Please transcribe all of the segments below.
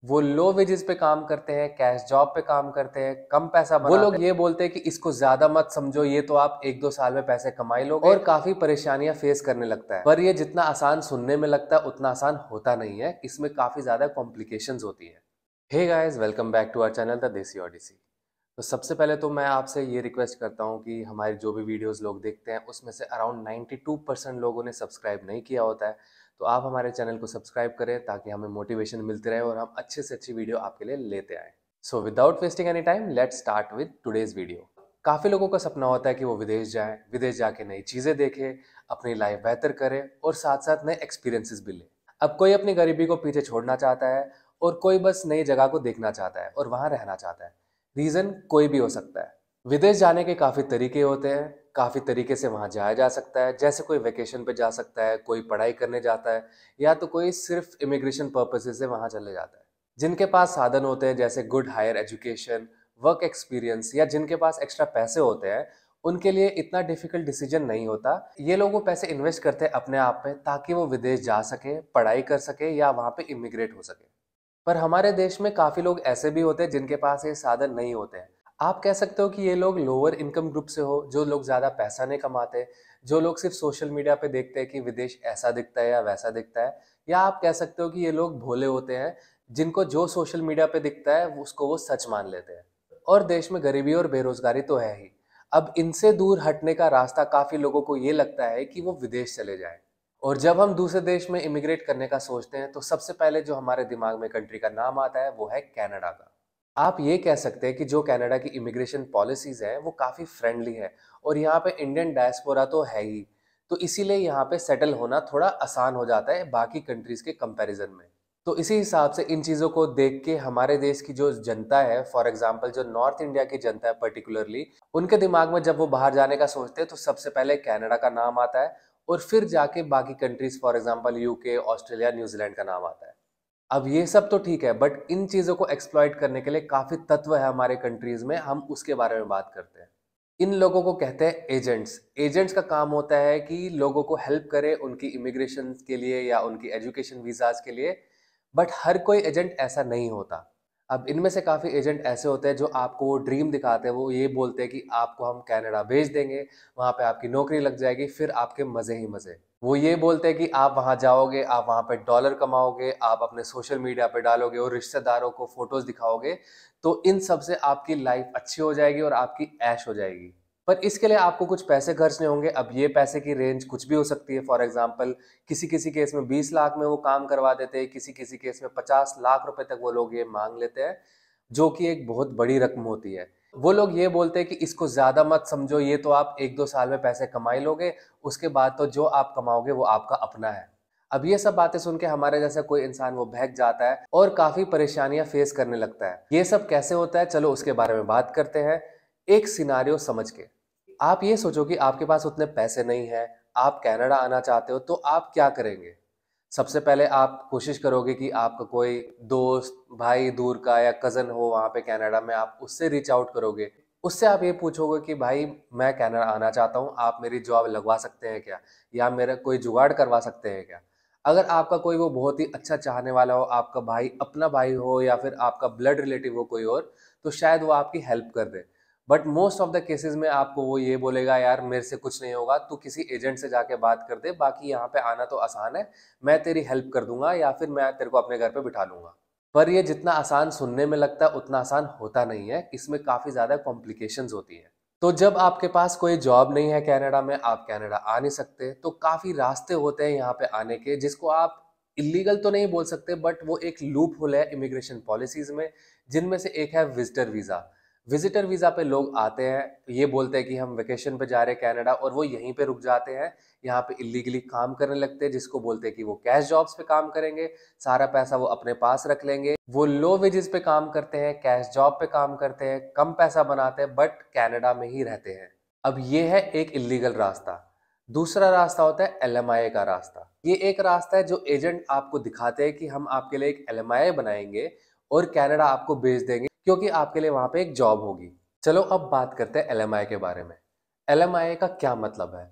वो low wages पे काम करते हैं, कैश जॉब पे काम करते हैं, कम पैसा बनाते हैं। वो लोग ये बोलते हैं कि इसको ज्यादा मत समझो, ये तो आप 1-2 साल में पैसे कमा ही लोगे, और काफी परेशानियां फेस करने लगता है। पर ये जितना आसान सुनने में लगता है उतना आसान होता नहीं है, इसमें काफी ज्यादा कॉम्प्लिकेशंस होती है। Hey guys, welcome back to our channel the Desi Odyssey. तो सबसे पहले तो मैं आपसे ये रिक्वेस्ट करता हूँ कि हमारी जो भी वीडियोस लोग देखते हैं उसमें से अराउंड 92% लोगों ने सब्सक्राइब नहीं किया होता है। तो आप हमारे चैनल को सब्सक्राइब करें ताकि हमें मोटिवेशन मिलती रहे और हम अच्छे से अच्छी वीडियो आपके लिए लेते आएँ। So without wasting any time, let's start with today's video. काफ़ी लोगों का सपना होता है कि वो विदेश जाएं, विदेश जाके नई चीज़ें देखें, अपनी लाइफ बेहतर करें और साथ साथ नए एक्सपीरियंसेस भी लें। अब कोई अपनी गरीबी को पीछे छोड़ना चाहता है और कोई बस नई जगह को देखना चाहता है और वहाँ रहना चाहता है। रीज़न कोई भी हो सकता है। विदेश जाने के काफ़ी तरीके होते हैं, काफ़ी तरीके से वहाँ जाया जा सकता है। जैसे कोई वेकेशन पे जा सकता है, कोई पढ़ाई करने जाता है, या तो कोई सिर्फ इमिग्रेशन पर्पसेस से वहाँ चले जाता है। जिनके पास साधन होते हैं जैसे good higher education, work experience, या जिनके पास एक्स्ट्रा पैसे होते हैं, उनके लिए इतना डिफिकल्ट डिसीजन नहीं होता। ये लोग वो पैसे इन्वेस्ट करते हैं अपने आप पे ताकि वो विदेश जा सके, पढ़ाई कर सके या वहाँ पे इमिग्रेट हो सके। पर हमारे देश में काफ़ी लोग ऐसे भी होते हैं जिनके पास ये साधन नहीं होते हैं। आप कह सकते हो कि ये लोग लोअर इनकम ग्रुप से हो, जो लोग ज़्यादा पैसा नहीं कमाते, जो लोग सिर्फ सोशल मीडिया पे देखते हैं कि विदेश ऐसा दिखता है या वैसा दिखता है। या आप कह सकते हो कि ये लोग भोले होते हैं, जिनको जो सोशल मीडिया पे दिखता है उसको वो सच मान लेते हैं। और देश में गरीबी और बेरोजगारी तो है ही। अब इनसे दूर हटने का रास्ता काफ़ी लोगों को ये लगता है कि वो विदेश चले जाएं। और जब हम दूसरे देश में इमिग्रेट करने का सोचते हैं तो सबसे पहले जो हमारे दिमाग में कंट्री का नाम आता है वो है कनाडा का। आप ये कह सकते हैं कि जो कनाडा की इमिग्रेशन पॉलिसीज हैं वो काफ़ी फ्रेंडली है, और यहाँ पे इंडियन डायस्पोरा तो है ही। तो इसीलिए यहाँ पे सेटल होना थोड़ा आसान हो जाता है बाकी कंट्रीज के कंपैरिजन में। तो इसी हिसाब से इन चीज़ों को देख के हमारे देश की जो जनता है, फॉर एग्जांपल जो नॉर्थ इंडिया की जनता है पर्टिकुलरली, उनके दिमाग में जब वो बाहर जाने का सोचते हैं तो सबसे पहले कनाडा का नाम आता है, और फिर जाके बाकी countries for example UK, Australia, New Zealand का नाम आता है। अब ये सब तो ठीक है, बट इन चीज़ों को एक्सप्लॉइट करने के लिए काफ़ी तत्व है हमारे कंट्रीज में, हम उसके बारे में बात करते हैं। इन लोगों को कहते हैं एजेंट्स। एजेंट्स का काम होता है कि लोगों को हेल्प करे उनकी इमिग्रेशन के लिए या उनकी एजुकेशन वीज़ाज़ के लिए। बट हर कोई एजेंट ऐसा नहीं होता। अब इनमें से काफ़ी एजेंट ऐसे होते हैं जो आपको वो ड्रीम दिखाते हैं, वो ये बोलते हैं कि आपको हम कनाडा भेज देंगे, वहाँ पे आपकी नौकरी लग जाएगी, फिर आपके मज़े ही मज़े। वो ये बोलते हैं कि आप वहाँ जाओगे, आप वहाँ पे डॉलर कमाओगे, आप अपने सोशल मीडिया पे डालोगे और रिश्तेदारों को फोटोज़ दिखाओगे, तो इन सब से आपकी लाइफ अच्छी हो जाएगी और आपकी ऐश हो जाएगी। पर इसके लिए आपको कुछ पैसे खर्चने होंगे। अब ये पैसे की रेंज कुछ भी हो सकती है। फॉर एग्जांपल किसी किसी केस में 20 लाख में वो काम करवा देते हैं, किसी किसी केस में 50 लाख रुपए तक वो लोग ये मांग लेते हैं, जो कि एक बहुत बड़ी रकम होती है। वो लोग ये बोलते हैं कि इसको ज्यादा मत समझो, ये तो आप 1-2 साल में पैसे कमा ही लोगे, उसके बाद तो जो आप कमाओगे वो आपका अपना है। अब ये सब बातें सुन के हमारे जैसा कोई इंसान वो बहक जाता है और काफी परेशानियां फेस करने लगता है। ये सब कैसे होता है, चलो उसके बारे में बात करते हैं एक सिनारियो समझ के। आप ये सोचो कि आपके पास उतने पैसे नहीं है, आप कनाडा आना चाहते हो, तो आप क्या करेंगे? सबसे पहले आप कोशिश करोगे कि आपका कोई दोस्त, भाई दूर का या कज़न हो वहाँ पे कनाडा में, आप उससे रीच आउट करोगे। उससे आप ये पूछोगे कि भाई मैं कनाडा आना चाहता हूँ, आप मेरी जॉब लगवा सकते हैं क्या? या मेरा कोई जुगाड़ करवा सकते हैं क्या? अगर आपका कोई वो बहुत ही अच्छा चाहने वाला हो, आपका भाई, अपना भाई हो या फिर आपका ब्लड रिलेटिव हो कोई और, तो शायद वो आपकी हेल्प कर दे। But most of the cases में आपको वो ये बोलेगा, यार मेरे से कुछ नहीं होगा, तू किसी एजेंट से जाके बात कर दे, बाकी यहाँ पे आना तो आसान है, मैं तेरी हेल्प कर दूंगा या फिर मैं तेरे को अपने घर पे बिठा लूंगा। पर ये जितना आसान सुनने में लगता है उतना आसान होता नहीं है, इसमें काफी ज्यादा कॉम्प्लिकेशंस होती है। तो जब आपके पास कोई जॉब नहीं है कनाडा में, आप कनाडा आ नहीं सकते, तो काफी रास्ते होते हैं यहाँ पे आने के, जिसको आप इलीगल तो नहीं बोल सकते, बट वो एक लूप होल है इमिग्रेशन पॉलिसीज में। जिनमें से एक है विजिटर वीजा। विजिटर वीजा पे लोग आते हैं, ये बोलते हैं कि हम वेकेशन पे जा रहे हैं कनाडा, और वो यहीं पे रुक जाते हैं। यहाँ पे इलीगली काम करने लगते हैं, जिसको बोलते हैं कि वो कैश जॉब्स पे काम करेंगे, सारा पैसा वो अपने पास रख लेंगे। वो लो वेजेस पे काम करते हैं, कैश जॉब पे काम करते हैं, कम पैसा बनाते हैं, बट कनाडा में ही रहते हैं। अब ये है एक इलीगल रास्ता। दूसरा रास्ता होता है एलएमआई का रास्ता। ये एक रास्ता है जो एजेंट आपको दिखाते हैं कि हम आपके लिए एक एलएमआई बनाएंगे और कनाडा आपको भेज देंगे, क्योंकि आपके लिए वहां पे एक जॉब होगी। चलो अब बात करते हैं एलएमआई के बारे में। एलएमआई का क्या मतलब है?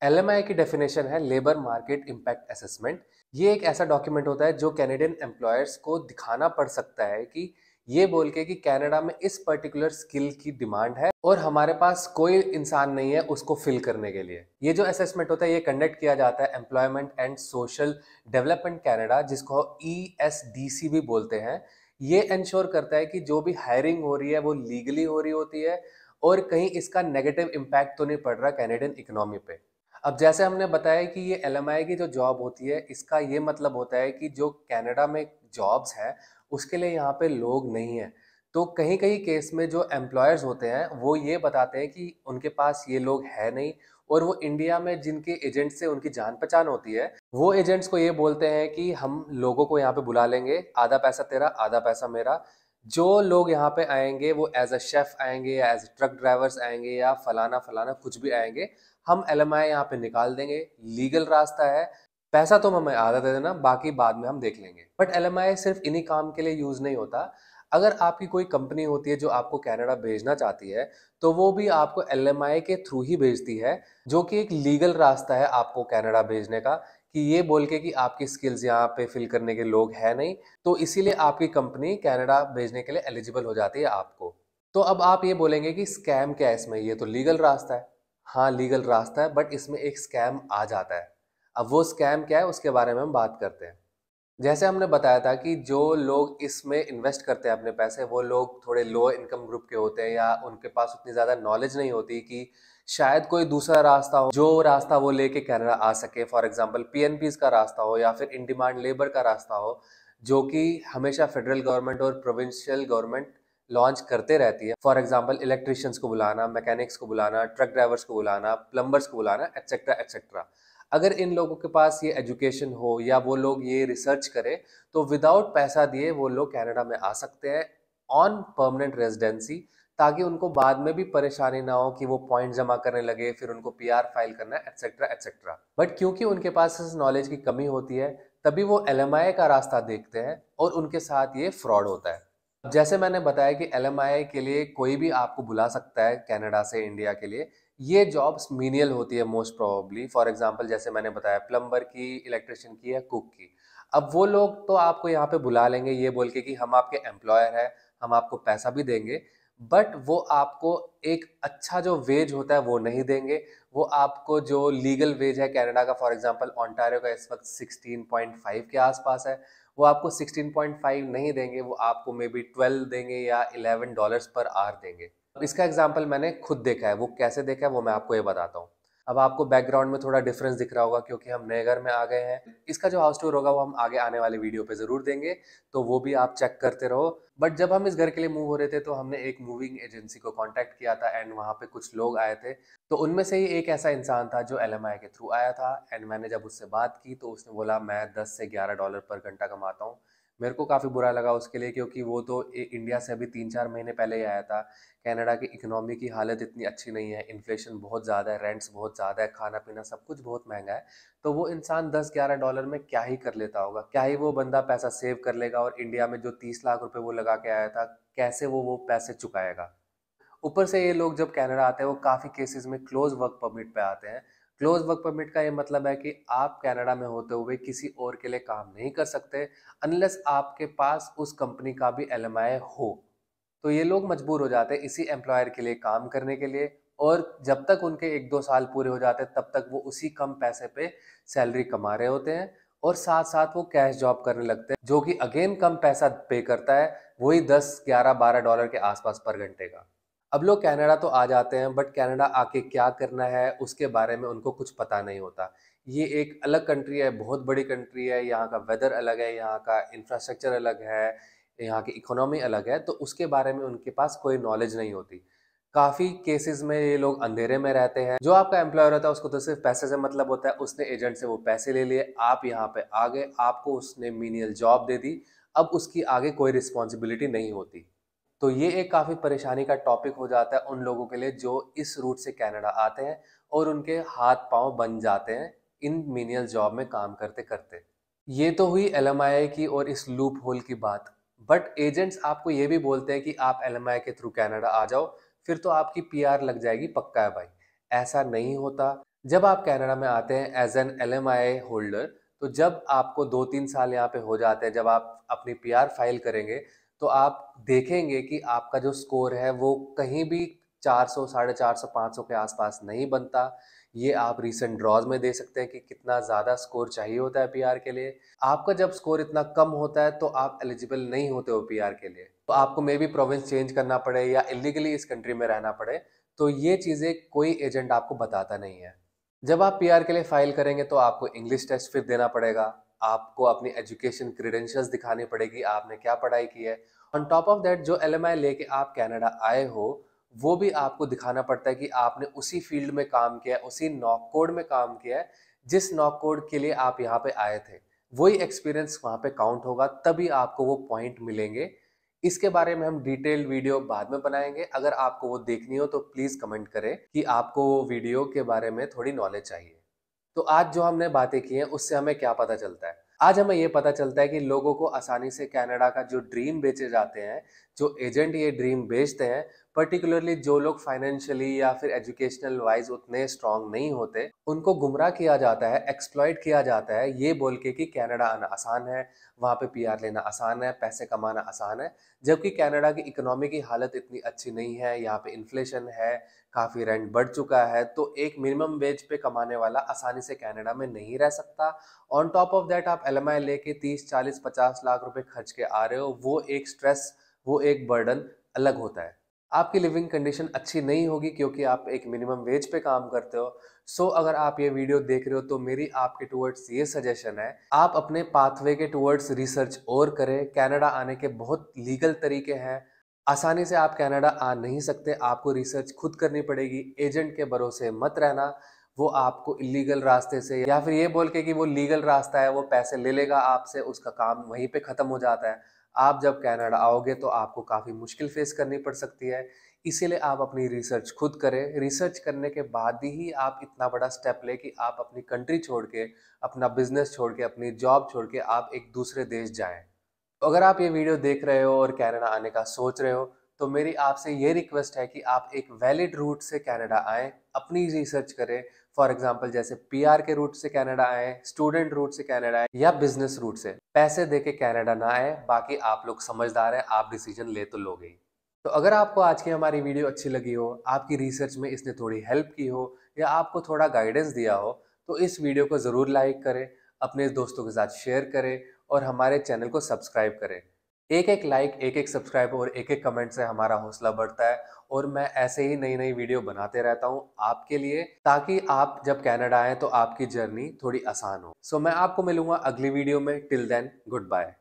एलएमआई की डेफिनेशन है लेबर मार्केट इम्पैक्ट असेसमेंट। ये एक ऐसा डॉक्यूमेंट होता है जो कैनेडियन एम्प्लॉयर्स को दिखाना पड़ सकता है कि ये बोल के कि कनाडा में इस पर्टिकुलर स्किल की डिमांड है और हमारे पास कोई इंसान नहीं है उसको फिल करने के लिए। ये जो असेसमेंट होता है ये कंडक्ट किया जाता है employment and social development Canada, जिसको ESDC भी बोलते हैं। ये इंश्योर करता है कि जो भी हायरिंग हो रही है वो लीगली हो रही होती है और कहीं इसका नेगेटिव इम्पैक्ट तो नहीं पड़ रहा कैनेडियन इकोनॉमी पे। अब जैसे हमने बताया कि ये LMI की जो जॉब होती है इसका ये मतलब होता है कि जो कनाडा में जॉब्स है उसके लिए यहाँ पे लोग नहीं है। तो कहीं कहीं केस में जो एम्प्लॉयर्स होते हैं वो ये बताते हैं कि उनके पास ये लोग है नहीं, और वो इंडिया में जिनके एजेंट से उनकी जान पहचान होती है वो एजेंट्स को ये बोलते हैं कि हम लोगों को यहाँ पे बुला लेंगे, आधा पैसा तेरा आधा पैसा मेरा। जो लोग यहाँ पे आएंगे वो एज अ शेफ आएंगे या एज ट्रक ड्राइवर्स आएंगे या फलाना फलाना कुछ भी आएंगे, हम LMI यहाँ पे निकाल देंगे, लीगल रास्ता है, पैसा तुम हमें आधा दे देना बाकी बाद में हम देख लेंगे। बट LMI सिर्फ इन्हीं काम के लिए यूज नहीं होता। अगर आपकी कोई कंपनी होती है जो आपको कनाडा भेजना चाहती है तो वो भी आपको LMI के थ्रू ही भेजती है, जो कि एक लीगल रास्ता है आपको कनाडा भेजने का, कि ये बोल के कि आपकी स्किल्स यहाँ पे फिल करने के लोग हैं नहीं, तो इसीलिए आपकी कंपनी कनाडा भेजने के लिए एलिजिबल हो जाती है आपको। तो अब आप ये बोलेंगे कि स्कैम क्या है इसमें, ये तो लीगल रास्ता है। हाँ लीगल रास्ता है, बट इसमें एक स्कैम आ जाता है। अब वो स्कैम क्या है उसके बारे में हम बात करते हैं। जैसे हमने बताया था कि जो लोग इसमें इन्वेस्ट करते हैं अपने पैसे वो लोग थोड़े लो इनकम ग्रुप के होते हैं या उनके पास उतनी ज़्यादा नॉलेज नहीं होती कि शायद कोई दूसरा रास्ता हो जो रास्ता वो लेके कनाडा आ सके। फॉर एग्जांपल PNPs का रास्ता हो या फिर इन डिमांड लेबर का रास्ता हो, जो कि हमेशा फेडरल गवर्नमेंट और प्रोविंशियल गवर्नमेंट लॉन्च करते रहती है। फॉर एग्जांपल इलेक्ट्रिशियंस को बुलाना, मैकेनिक्स को बुलाना, ट्रक ड्राइवर्स को बुलाना, प्लम्बर्स को बुलाना, एटसेट्रा एटसेट्रा। अगर इन लोगों के पास ये एजुकेशन हो या वो लोग ये रिसर्च करें तो विदाउट पैसा दिए वो लोग कनाडा में आ सकते हैं ऑन परमानेंट रेजिडेंसी, ताकि उनको बाद में भी परेशानी ना हो कि वो पॉइंट जमा करने लगे फिर उनको PR फाइल करना है एटसेट्रा एटसेट्रा। बट क्योंकि उनके पास इस नॉलेज की कमी होती है तभी वो LMI का रास्ता देखते हैं और उनके साथ ये फ्रॉड होता है। अब जैसे मैंने बताया कि LMI के लिए कोई भी आपको बुला सकता है कनाडा से इंडिया के लिए। ये जॉब्स मीनियल होती है मोस्ट प्रोबेबली। फॉर एग्जांपल जैसे मैंने बताया प्लम्बर की, इलेक्ट्रिशियन की या कुक की। अब वो लोग तो आपको यहाँ पे बुला लेंगे ये बोल के कि हम आपके एम्प्लॉयर हैं, हम आपको पैसा भी देंगे, बट वो आपको एक अच्छा जो वेज होता है वो नहीं देंगे। वो आपको जो लीगल वेज है कनाडा का, फॉर एग्जांपल ओंटारियो का इस वक्त 16.5 के आसपास है, वो आपको 16.5 नहीं देंगे, वो आपको मे बी 12 देंगे या $11 पर आवर देंगे। अब इसका एग्जाम्पल मैंने खुद देखा है, वो कैसे देखा है वो मैं आपको ये बताता हूँ। अब आपको बैकग्राउंड में थोड़ा डिफरेंस दिख रहा होगा क्योंकि हम नए घर में आ गए हैं। इसका जो हाउस टूर होगा वो हम आगे आने वाले वीडियो पे जरूर देंगे, तो वो भी आप चेक करते रहो। बट जब हम इस घर के लिए मूव हो रहे थे तो हमने एक मूविंग एजेंसी को कांटेक्ट किया था एंड वहाँ पे कुछ लोग आए थे। तो उनमें से ही एक ऐसा इंसान था जो LMI के थ्रू आया था एंड मैंने जब उससे बात की तो उसने बोला मैं 10 से $11 पर घंटा कमाता हूँ। मेरे को काफ़ी बुरा लगा उसके लिए क्योंकि वो तो इंडिया से अभी 3-4 महीने पहले ही आया था। कनाडा की इकोनॉमी की हालत इतनी अच्छी नहीं है, इन्फ्लेशन बहुत ज़्यादा है, रेंट्स बहुत ज़्यादा है, खाना पीना सब कुछ बहुत महंगा है। तो वो इंसान 10-11 डॉलर में क्या ही कर लेता होगा, क्या ही वो बंदा पैसा सेव कर लेगा, और इंडिया में जो 30 लाख रुपए वो लगा के आया था कैसे वो पैसे चुकाएगा। ऊपर से ये लोग जब कनाडा आते हैं वो काफ़ी केसेस में क्लोज वर्क परमिट पे आते हैं। क्लोज वर्क परमिट का ये मतलब है कि आप कनाडा में होते हुए किसी और के लिए काम नहीं कर सकते अनलेस आपके पास उस कंपनी का भी LMI हो। तो ये लोग मजबूर हो जाते हैं इसी एम्प्लॉयर के लिए काम करने के लिए, और जब तक उनके 1-2 साल पूरे हो जाते हैं तब तक वो उसी कम पैसे पे सैलरी कमा रहे होते हैं और साथ साथ वो कैश जॉब करने लगते हैं जो कि अगेन कम पैसा पे करता है, वही 10, 11, 12 डॉलर के आसपास पर घंटे का। अब लोग कनाडा तो आ जाते हैं बट कनाडा आके क्या करना है उसके बारे में उनको कुछ पता नहीं होता। ये एक अलग कंट्री है, बहुत बड़ी कंट्री है, यहाँ का वेदर अलग है, यहाँ का इंफ्रास्ट्रक्चर अलग है, यहाँ की इकोनॉमी अलग है, तो उसके बारे में उनके पास कोई नॉलेज नहीं होती। काफ़ी केसेस में ये लोग अंधेरे में रहते हैं। जो आपका एम्प्लॉयर होता है उसको तो सिर्फ पैसे से मतलब होता है, उसने एजेंट से वो पैसे ले लिए, आप यहाँ पे आ गए, आपको उसने मीनियल जॉब दे दी, अब उसकी आगे कोई रिस्पॉन्सिबिलिटी नहीं होती। तो ये एक काफ़ी परेशानी का टॉपिक हो जाता है उन लोगों के लिए जो इस रूट से कनाडा आते हैं और उनके हाथ पांव बन जाते हैं इन मीनियल जॉब में काम करते करते। ये तो हुई LMI की और इस लूप होल की बात। बट एजेंट्स आपको ये भी बोलते हैं कि आप LMI के थ्रू कनाडा आ जाओ, फिर तो आपकी PR लग जाएगी, पक्का है भाई। ऐसा नहीं होता। जब आप कनाडा में आते हैं एज एन LMI होल्डर तो जब आपको 2-3 साल यहाँ पे हो जाते हैं, जब आप अपनी पीआर फाइल करेंगे, तो आप देखेंगे कि आपका जो स्कोर है वो कहीं भी 400, 450, 500 के आसपास नहीं बनता। ये आप रीसेंट ड्रॉज में दे सकते हैं कि कितना ज़्यादा स्कोर चाहिए होता है पीआर के लिए। आपका जब स्कोर इतना कम होता है तो आप एलिजिबल नहीं होते हो पीआर के लिए। तो आपको मे बी प्रोविंस चेंज करना पड़े या इलीगली इस कंट्री में रहना पड़े, तो ये चीज़ें कोई एजेंट आपको बताता नहीं है। जब आप पीआर के लिए फाइल करेंगे तो आपको इंग्लिश टेस्ट फिर देना पड़ेगा। आपको अपनी एजुकेशन क्रेडेंशियल्स दिखानी पड़ेगी, आपने क्या पढ़ाई की है। ऑन टॉप ऑफ दैट जो एलएमआई लेके आप कनाडा आए हो, वो भी आपको दिखाना पड़ता है कि आपने उसी फील्ड में काम किया है, उसी नॉक कोड में काम किया है, जिस नॉक कोड के लिए आप यहाँ पे आए थे। वही एक्सपीरियंस वहाँ पे काउंट होगा, तभी आपको वो पॉइंट मिलेंगे। इसके बारे में हम डिटेल्ड वीडियो बाद में बनाएंगे। अगर आपको वो देखनी हो तो प्लीज कमेंट करें कि आपको वो वीडियो के बारे में थोड़ी नॉलेज चाहिए। तो आज जो हमने बातें की हैं उससे हमें क्या पता चलता है? आज हमें ये पता चलता है कि लोगों को आसानी से कनाडा का जो ड्रीम बेचे जाते हैं, जो एजेंट ये ड्रीम बेचते हैं, पर्टिकुलरली जो लोग फाइनेंशियली या फिर एजुकेशनल वाइज उतने स्ट्रांग नहीं होते, उनको गुमराह किया जाता है, एक्सप्लॉइट किया जाता है ये बोल के कि कनाडा आना आसान है, वहाँ पे पीआर लेना आसान है, पैसे कमाना आसान है। जबकि कनाडा की इकोनॉमी की हालत इतनी अच्छी नहीं है, यहाँ पे इन्फ्लेशन है, काफ़ी रेंट बढ़ चुका है, तो एक मिनिमम वेज पे कमाने वाला आसानी से कनाडा में नहीं रह सकता। ऑन टॉप ऑफ दैट आप एलएमआई लेके 30, 40, 50 लाख रुपए खर्च के आ रहे हो, वो एक स्ट्रेस, वो एक बर्डन अलग होता है। आपकी लिविंग कंडीशन अच्छी नहीं होगी क्योंकि आप एक मिनिमम वेज पे काम करते हो। सो अगर आप ये वीडियो देख रहे हो तो मेरी आपके टुवर्ड्स ये सजेशन है, आप अपने पाथवे के टुवर्ड्स रिसर्च और करें। कनाडा आने के बहुत लीगल तरीके हैं। आसानी से आप कनाडा आ नहीं सकते, आपको रिसर्च खुद करनी पड़ेगी। एजेंट के भरोसे मत रहना, वो आपको इलीगल रास्ते से या फिर ये बोल के कि वो लीगल रास्ता है, वो पैसे ले लेगा आपसे, उसका काम वहीं पे ख़त्म हो जाता है। आप जब कनाडा आओगे तो आपको काफ़ी मुश्किल फेस करनी पड़ सकती है। इसीलिए आप अपनी रिसर्च खुद करें। रिसर्च करने के बाद ही आप इतना बड़ा स्टेप लें कि आप अपनी कंट्री छोड़ के, अपना बिजनेस छोड़ के, अपनी जॉब छोड़ के आप एक दूसरे देश जाएं। तो अगर आप ये वीडियो देख रहे हो और कनाडा आने का सोच रहे हो, तो मेरी आपसे ये रिक्वेस्ट है कि आप एक वैलिड रूट से कनाडा आएँ, अपनी रिसर्च करें। फॉर एग्जांपल जैसे पीआर के रूट से कनाडा आएँ, स्टूडेंट रूट से कनाडा आएँ या बिजनेस रूट से। पैसे दे के कनाडा ना आएँ, बाकी आप लोग समझदार हैं, आप डिसीजन ले तो लोगे ही। तो अगर आपको आज की हमारी वीडियो अच्छी लगी हो, आपकी रिसर्च में इसने थोड़ी हेल्प की हो या आपको थोड़ा गाइडेंस दिया हो, तो इस वीडियो को ज़रूर लाइक करें, अपने दोस्तों के साथ शेयर करें और हमारे चैनल को सब्सक्राइब करें। एक एक लाइक, एक एक सब्सक्राइब और एक एक कमेंट से हमारा हौसला बढ़ता है और मैं ऐसे ही नई नई वीडियो बनाते रहता हूँ आपके लिए, ताकि आप जब कनाडा आए तो आपकी जर्नी थोड़ी आसान हो। सो मैं आपको मिलूंगा अगली वीडियो में। Till then, good bye.